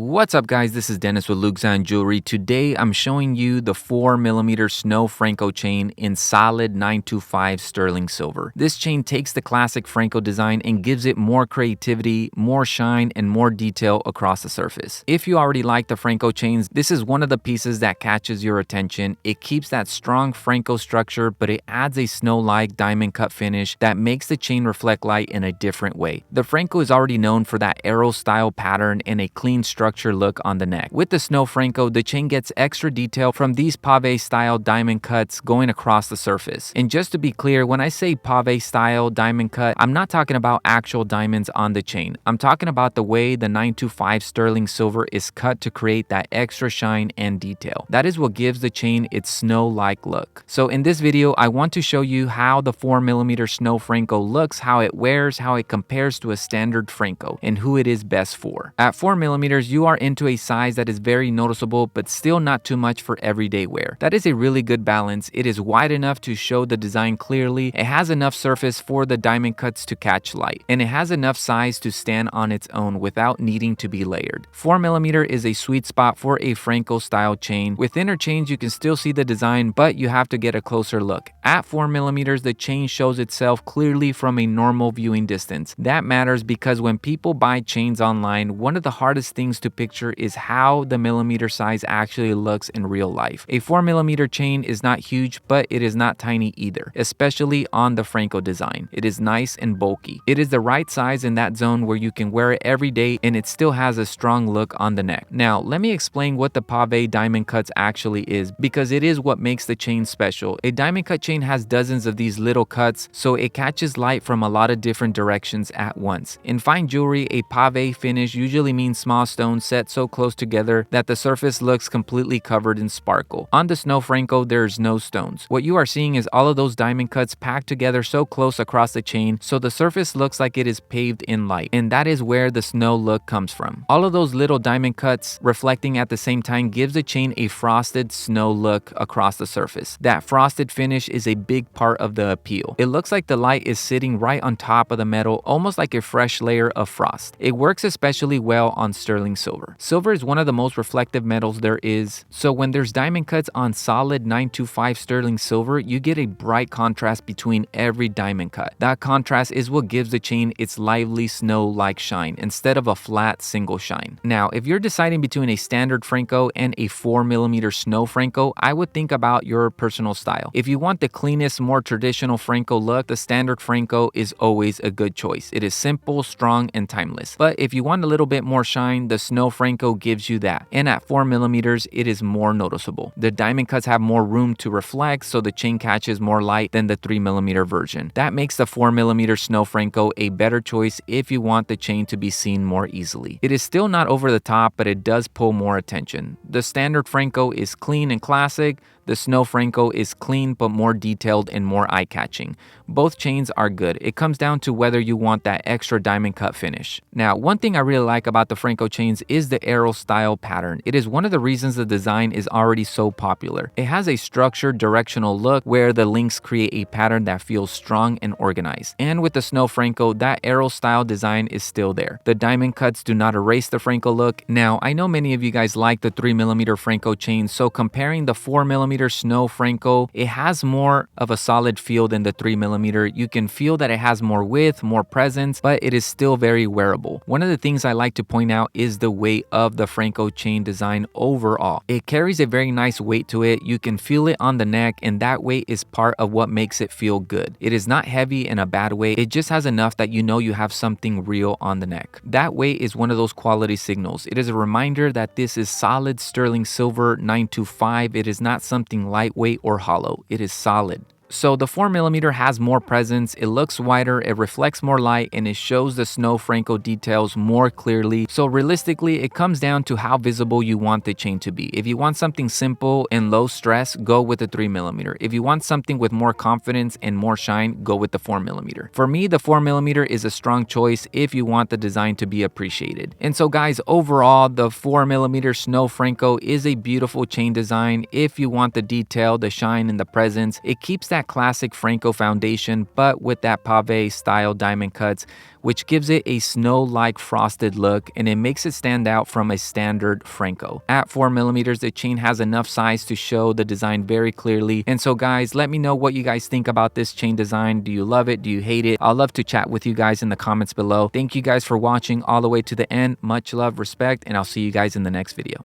What's up guys, this is Dennis with Luxan Jewelry. Today I'm showing you the 4mm Snow Franco chain in solid 925 sterling silver. This chain takes the classic Franco design and gives it more creativity, more shine, and more detail across the surface. If you already like the Franco chains, this is one of the pieces that catches your attention. It keeps that strong Franco structure, but it adds a snow-like diamond cut finish that makes the chain reflect light in a different way. The Franco is already known for that arrow style pattern and a clean structure look on the neck. With the Snow Franco, the chain gets extra detail from these pavé style diamond cuts going across the surface. And just to be clear, when I say pavé style diamond cut, I'm not talking about actual diamonds on the chain. I'm talking about the way the 925 sterling silver is cut to create that extra shine and detail. That is what gives the chain its snow-like look. So in this video, I want to show you how the 4mm Snow Franco looks, how it wears, how it compares to a standard Franco, and who it is best for. At 4mm, you are into a size that is very noticeable but still not too much for everyday wear. That is a really good balance. It is wide enough to show the design clearly, it has enough surface for the diamond cuts to catch light, and it has enough size to stand on its own without needing to be layered. 4mm is a sweet spot for a Franco style chain. With inner chains you can still see the design, but you have to get a closer look. At 4mm, the chain shows itself clearly from a normal viewing distance. That matters because when people buy chains online, one of the hardest things to picture is how the millimeter size actually looks in real life. A 4mm chain is not huge, but it is not tiny either, especially on the Franco design. It is nice and bulky. It is the right size in that zone where you can wear it every day and it still has a strong look on the neck. Now, let me explain what the pavé diamond cuts actually is, because it is what makes the chain special. A diamond cut chain has dozens of these little cuts, so it catches light from a lot of different directions at once. In fine jewelry, a pavé finish usually means small stones set so close together that the surface looks completely covered in sparkle. On the Snow Franco, there's no stones. What you are seeing is all of those diamond cuts packed together so close across the chain, so the surface looks like it is paved in light, and that is where the snow look comes from. All of those little diamond cuts reflecting at the same time gives the chain a frosted snow look across the surface. That frosted finish is a big part of the appeal. It looks like the light is sitting right on top of the metal, almost like a fresh layer of frost. It works especially well on sterling silver. Silver is one of the most reflective metals there is, so when there's diamond cuts on solid 925 sterling silver, you get a bright contrast between every diamond cut. That contrast is what gives the chain its lively snow-like shine instead of a flat single shine. Now, if you're deciding between a standard Franco and a 4mm Snow Franco, I would think about your personal style. If you want the cleanest, more traditional Franco look, the standard Franco is always a good choice. It is simple, strong, and timeless. But if you want a little bit more shine, the Snow Franco gives you that. And at 4mm, it is more noticeable. The diamond cuts have more room to reflect, so the chain catches more light than the 3mm version. That makes the 4mm Snow Franco a better choice if you want the chain to be seen more easily. It is still not over the top, but it does pull more attention. The standard Franco is clean and classic. The Snow Franco is clean but more detailed and more eye-catching. Both chains are good. It comes down to whether you want that extra diamond cut finish. Now, one thing I really like about the Franco chains is the arrow style pattern. It is one of the reasons the design is already so popular. It has a structured directional look where the links create a pattern that feels strong and organized. And with the Snow Franco, that arrow style design is still there. The diamond cuts do not erase the Franco look. Now, I know many of you guys like the 3mm Franco chain, so comparing the 4mm Snow Franco, it has more of a solid feel than the 3mm. You can feel that it has more width, more presence, but it is still very wearable. One of the things I like to point out is the weight of the Franco chain design overall. It carries a very nice weight to it. You can feel it on the neck, and that weight is part of what makes it feel good. It is not heavy in a bad way. It just has enough that you know you have something real on the neck. That weight is one of those quality signals. It is a reminder that this is solid sterling silver 925. It is not something lightweight or hollow. It is solid. So the 4mm has more presence, it looks wider, it reflects more light, and it shows the Snow Franco details more clearly. So realistically, it comes down to how visible you want the chain to be. If you want something simple and low stress, go with the 3mm. If you want something with more confidence and more shine, go with the 4mm. For me, the 4mm is a strong choice if you want the design to be appreciated. And so guys, overall, the 4mm Snow Franco is a beautiful chain design. If you want the detail, the shine, and the presence, it keeps that that classic Franco foundation, but with that pave style diamond cuts, which gives it a snow-like frosted look, and it makes it stand out from a standard Franco. At 4mm, the chain has enough size to show the design very clearly. And so guys, let me know what you guys think about this chain design. Do you love it? Do you hate it? I'd love to chat with you guys in the comments below. Thank you guys for watching all the way to the end. Much love, respect, and I'll see you guys in the next video.